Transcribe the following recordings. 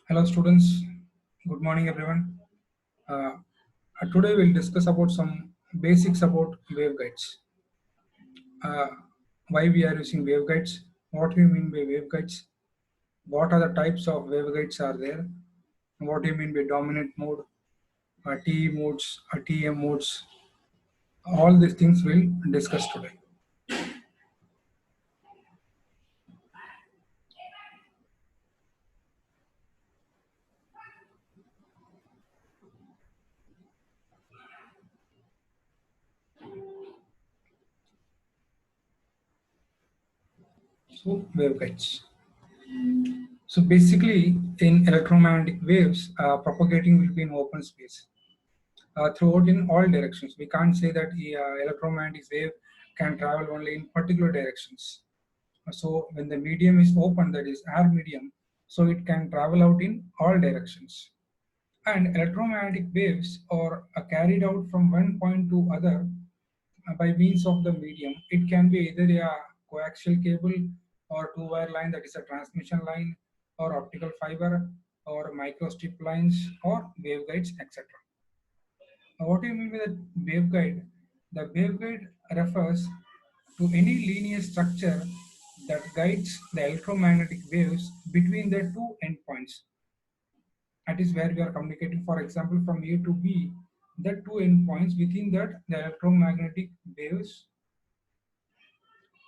Hello students, good morning everyone. Uh, Today we'll discuss about some basics about waveguides. Uh, why we are using waveguides, what we mean by waveguides, what are the types of waveguides are there, what do you mean by dominant mode, TE modes, TM modes, all these things we'll discuss today. So waveguides. So basically in electromagnetic waves, propagating will be in open space. Throughout in all directions. We can't say that the electromagnetic wave can travel only in particular directions. So when the medium is open, that is air medium, so it can travel out in all directions. And electromagnetic waves are carried out from one point to other by means of the medium. It can be either a coaxial cable or two-wire line, that is a transmission line, or optical fiber, or microstrip lines, or waveguides, etc. What do you mean by the waveguide? The waveguide refers to any linear structure that guides the electromagnetic waves between the two endpoints. That is where we are communicating, for example, from A to B, the two endpoints within that the electromagnetic waves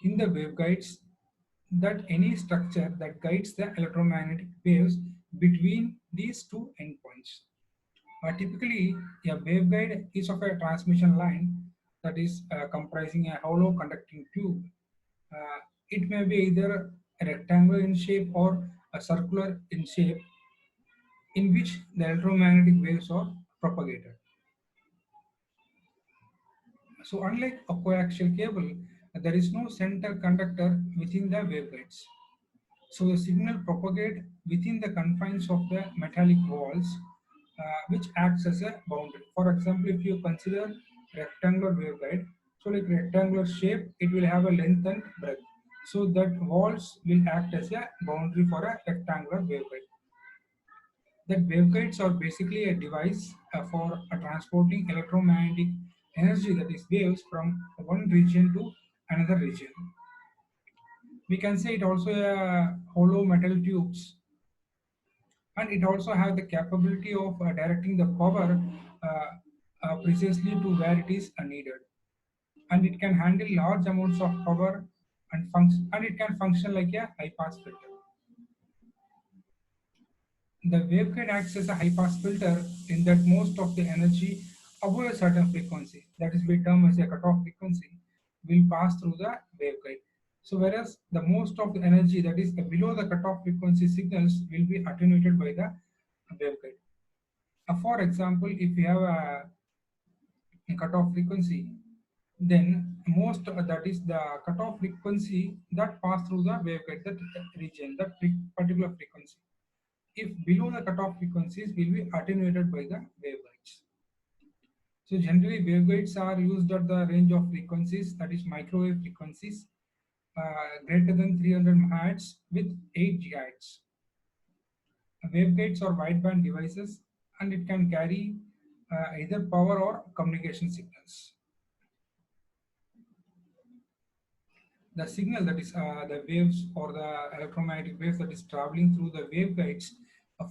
in the waveguides, that any structure that guides the electromagnetic waves between these two endpoints. Typically, a waveguide is of a transmission line that is comprising a hollow conducting tube. Uh, it may be either a rectangular in shape or a circular in shape in which the electromagnetic waves are propagated. So, unlike a coaxial cable, there is no center conductor within the waveguides. So, the signal propagate within the confines of the metallic walls, which acts as a boundary. For example, if you consider rectangular waveguide, so like rectangular shape, it will have a length and breadth. So that walls will act as a boundary for a rectangular waveguide. That waveguides are basically a device for transporting electromagnetic energy, that is waves, from one region to another region. We can say it also a hollow metal tubes, and it also have the capability of directing the power precisely to where it is needed, and it can handle large amounts of power and function, and it can function like a high pass filter. The waveguide acts as a high pass filter in that most of the energy above a certain frequency, that is we term as a cutoff frequency, will pass through the waveguide. So whereas the most of the energy that is below the cutoff frequency signals will be attenuated by the waveguide. For example, if you have a cutoff frequency, then most that is the cutoff frequency that pass through the waveguide, that region, that particular frequency. If below the cutoff frequencies will be attenuated by the waveguides. So generally waveguides are used at the range of frequencies, that is microwave frequencies, greater than 300 MHz with 8 GHz. Waveguides are wideband devices, and it can carry either power or communication signals. The signal, that is the waves or the electromagnetic waves that is traveling through the waveguides,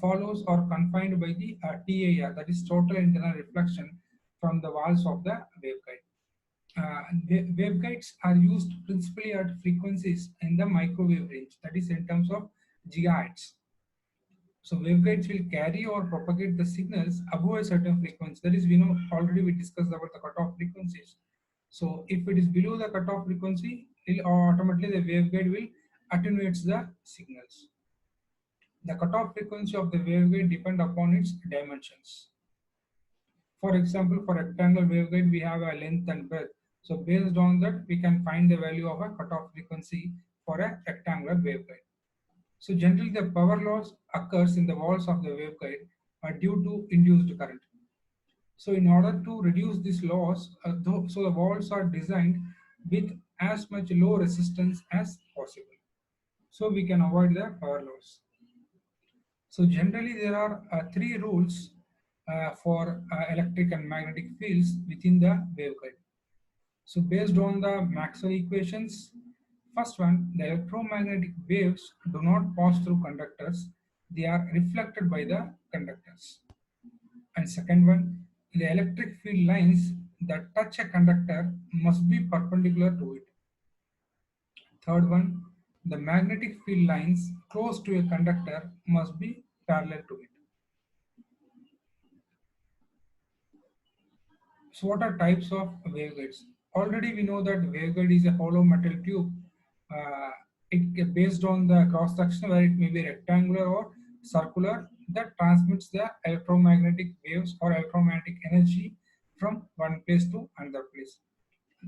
follows or confined by the TAR, that is total internal reflection from the walls of the waveguide. Waveguides are used principally at frequencies in the microwave range, that is in terms of gigahertz. So waveguides will carry or propagate the signals above a certain frequency. That is, we know already we discussed about the cutoff frequencies. So if it is below the cutoff frequency, automatically the waveguide will attenuates the signals. The cutoff frequency of the waveguide depend upon its dimensions. For example, for rectangular waveguide, we have a length and breadth. So based on that, we can find the value of a cutoff frequency for a rectangular waveguide. So generally the power loss occurs in the walls of the waveguide due to induced current. So in order to reduce this loss, so the walls are designed with as much low resistance as possible. So we can avoid the power loss. So generally there are three rules for electric and magnetic fields within the waveguide. So based on the Maxwell equations, first one, the electromagnetic waves do not pass through conductors, they are reflected by the conductors. And second one, the electric field lines that touch a conductor must be perpendicular to it. Third one, the magnetic field lines close to a conductor must be parallel to it. So what are types of waveguides? Already we know that waveguide is a hollow metal tube. Uh, it based on the cross section where it may be rectangular or circular that transmits the electromagnetic waves or electromagnetic energy from one place to another place.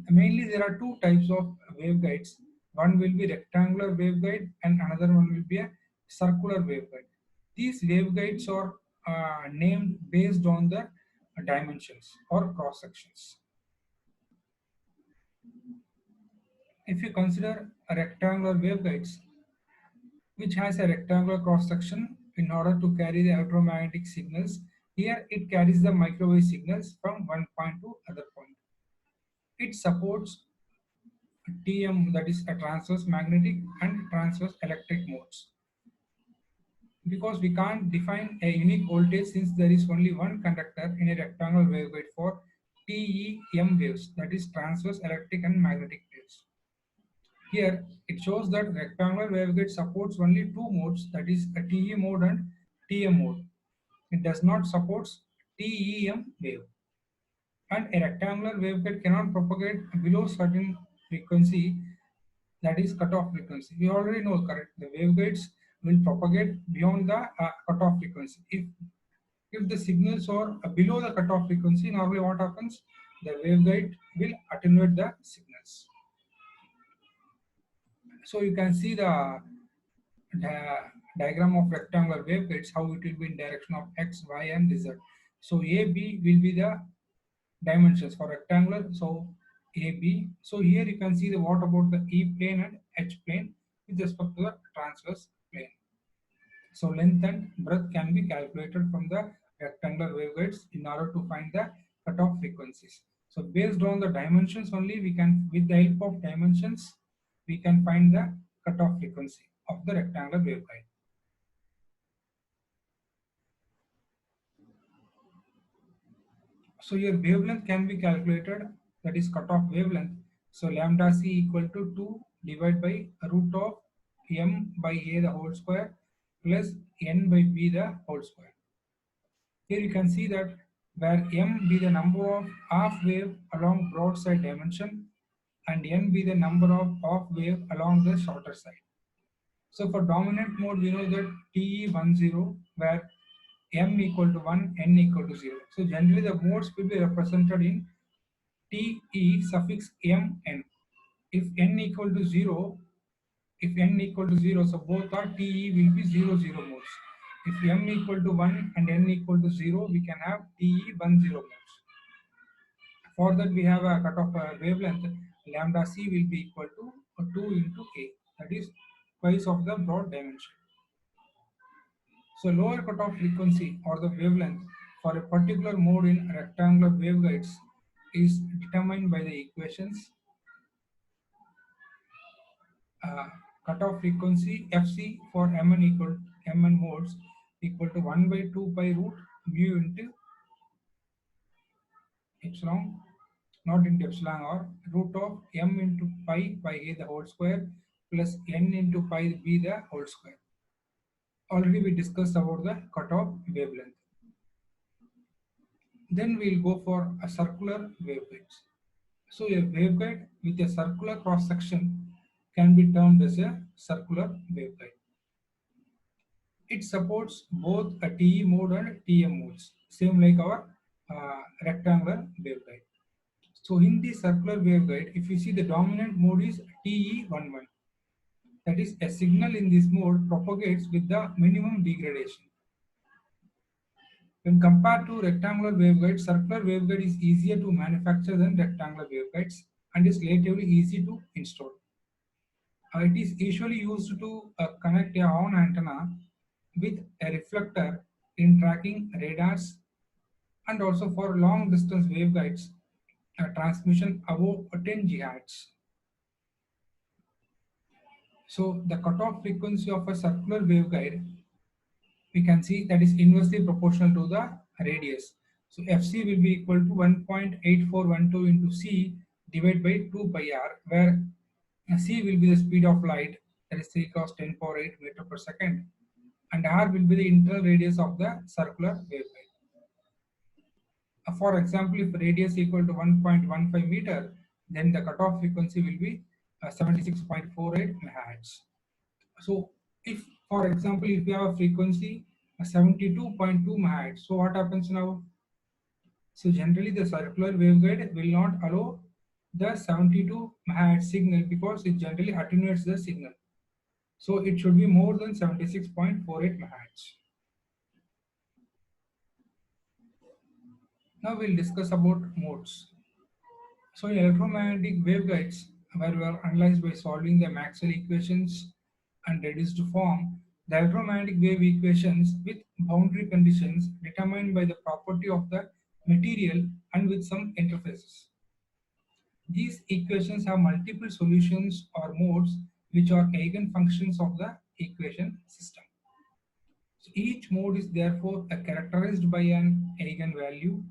Mainly there are two types of waveguides. One will be rectangular waveguide and another one will be a circular waveguide. These waveguides are named based on the dimensions or cross sections. If you consider a rectangular waveguides, which has a rectangular cross section in order to carry the electromagnetic signals, here it carries the microwave signals from one point to other point. It supports TM, that is a transverse magnetic and transverse electric modes. Because we can't define a unique voltage since there is only one conductor in a rectangular waveguide for TEM waves, that is transverse electric and magnetic waves. Here it shows that rectangular waveguide supports only two modes, that is a TE mode and TM mode. It does not support TEM wave. And a rectangular waveguide cannot propagate below certain frequency, that is cutoff frequency. We already know, correct, the waveguides will propagate beyond the cutoff frequency. If the signals are below the cutoff frequency, normally what happens? The waveguide will attenuate the signals. So you can see the diagram of rectangular waveguides, how it will be in direction of x, y, and z. So A, B will be the dimensions for rectangular. So A, B. So here you can see the what about the E plane and H plane with respect to the transverse plane. So length and breadth can be calculated from the rectangular waveguides in order to find the cutoff frequencies. So based on the dimensions only, we can, with the help of dimensions, we can find the cutoff frequency of the rectangular waveguide. So your wavelength can be calculated, that is cutoff wavelength. So lambda c equal to 2 divided by root of m by a the whole square plus n by b the whole square. Here you can see that where m be the number of half wave along broadside dimension and n be the number of off wave along the shorter side. So for dominant mode, we know that TE10 where m equal to 1, n equal to 0. So generally the modes will be represented in TE suffix mn. If n equal to 0, so both are TE will be 00 modes. If m equal to 1 and n equal to 0, we can have TE10 modes. For that we have a cutoff wavelength, lambda c will be equal to 2 into a, that is twice of the broad dimension. So lower cutoff frequency or the wavelength for a particular mode in rectangular waveguides is determined by the equations. Cutoff frequency Fc for Mn modes equal to 1 by 2 pi root mu into epsilon, not into epsilon or root of m into pi by a the whole square plus n into pi b the whole square. Already we discussed about the cutoff wavelength. Then we'll go for a circular waveguides. So a waveguide with a circular cross section can be termed as a circular waveguide. It supports both a TE mode and TM modes, same like our rectangular waveguide. So in the circular waveguide, if you see the dominant mode is TE11. That is, a signal in this mode propagates with the minimum degradation. When compared to rectangular waveguide, circular waveguide is easier to manufacture than rectangular waveguides and is relatively easy to install. It is usually used to connect a horn antenna with a reflector in tracking radars, and also for long distance waveguides, a transmission above 10 GHz. So the cutoff frequency of a circular waveguide, we can see that is inversely proportional to the radius. So Fc will be equal to 1.8412 into c divided by 2 pi r, where c will be the speed of light, that is 3 cos 10 power 8 meter per second, and r will be the internal radius of the circular waveguide. For example, if radius equal to 1.15 meter, then the cutoff frequency will be 76.48 megahertz. So if, for example, if you have a frequency 72.2 megahertz, so what happens now? So generally the circular waveguide will not allow the 72 megahertz signal because it generally attenuates the signal. So it should be more than 76.48 megahertz. Now we'll discuss about modes. So electromagnetic waveguides were analyzed by solving the Maxwell equations and reduced form. The electromagnetic wave equations with boundary conditions determined by the property of the material and with some interfaces. These equations have multiple solutions or modes which are eigenfunctions of the equation system. So each mode is therefore characterized by an eigenvalue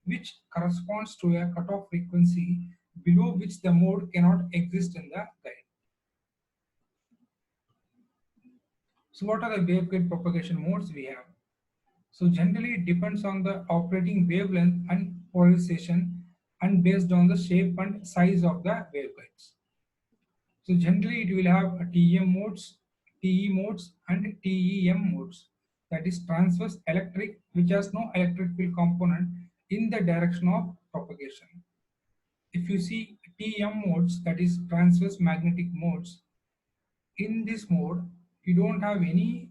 which corresponds to a cutoff frequency below which the mode cannot exist in the guide. So what are the waveguide propagation modes we have? So generally it depends on the operating wavelength and polarization and based on the shape and size of the waveguides. So generally it will have a TEM modes, TE modes and TEM modes. That is transverse electric, which has no electric field component in the direction of propagation. If you see TM modes, that is transverse magnetic modes, in this mode you don't have any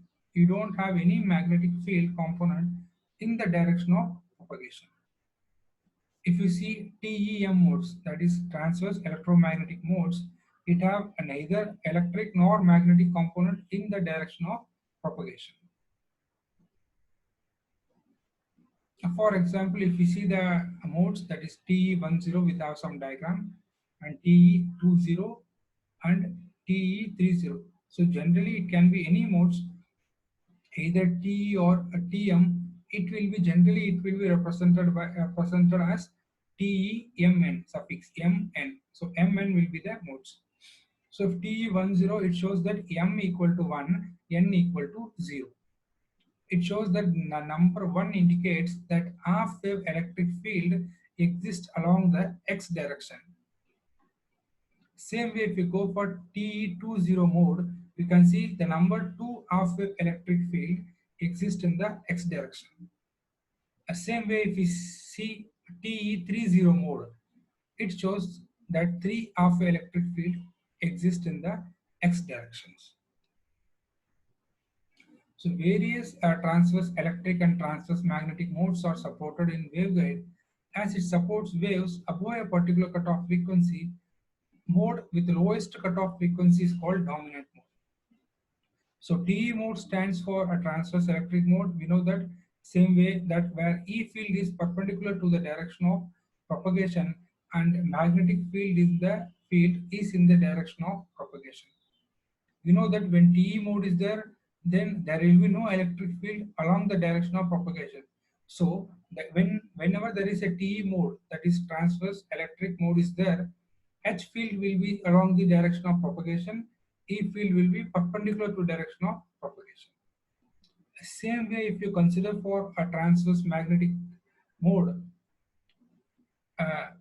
magnetic field component in the direction of propagation. If you see TEM modes, that is transverse electromagnetic modes, it have neither electric nor magnetic component in the direction of propagation. For example, if you see the modes, that is TE10, we have some diagram, and TE20 and TE30. So generally it can be any modes, either T or a TM. It will be represented as TEMN suffix MN. So MN will be the modes. So if TE10, it shows that M equal to 1, N equal to 0. It shows that number 1 indicates that half wave electric field exists along the X direction. Same way, if you go for TE20 mode, you can see the number 2 half wave electric field exists in the X direction. Same way, if we see TE30 mode, it shows that 3 half wave electric field exist in the X directions. So various transverse electric and transverse magnetic modes are supported in waveguide as it supports waves above a particular cutoff frequency. Mode with the lowest cutoff frequency is called dominant mode. So TE mode stands for a transverse electric mode. We know that same way that where E field is perpendicular to the direction of propagation and magnetic field is in the direction of propagation. We know that when TE mode is there, then there will be no electric field along the direction of propagation. So that whenever there is a TE mode, that is transverse electric mode is there, H field will be along the direction of propagation, E field will be perpendicular to direction of propagation. Same way, if you consider for a transverse magnetic mode,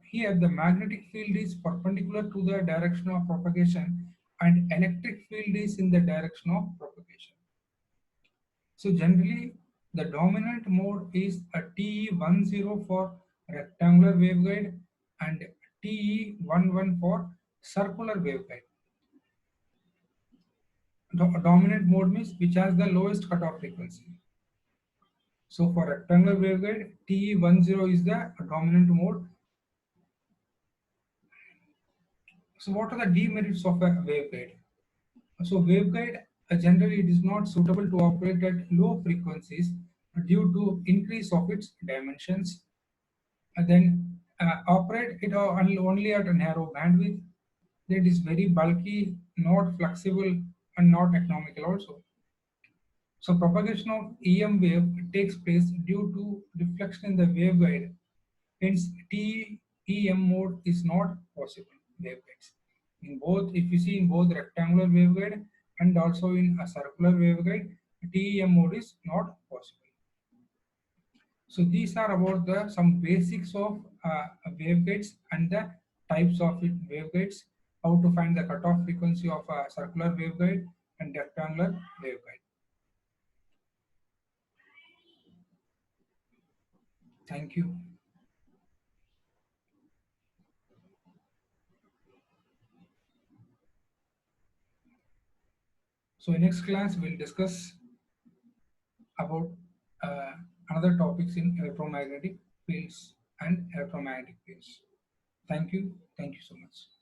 here the magnetic field is perpendicular to the direction of propagation and electric field is in the direction of propagation. So generally the dominant mode is a TE10 for rectangular waveguide and TE11 for circular waveguide. Dominant mode means which has the lowest cutoff frequency. So for rectangular waveguide, TE10 is the dominant mode. So what are the demerits of a waveguide? So waveguide generally it is not suitable to operate at low frequencies due to increase of its dimensions. And then operate it only at a narrow bandwidth. That is very bulky, not flexible, and not economical also. So propagation of EM wave takes place due to reflection in the waveguide. Hence, TEM mode is not possible waveguides. In both, if you see in both rectangular waveguide and also in a circular waveguide, TEM mode is not possible. So these are about the some basics of waveguides and the types of waveguides, how to find the cutoff frequency of a circular waveguide and rectangular waveguide. Thank you. So in next class, we'll discuss about uh, another topics in electromagnetic fields and electromagnetic waves. Thank you. Thank you so much.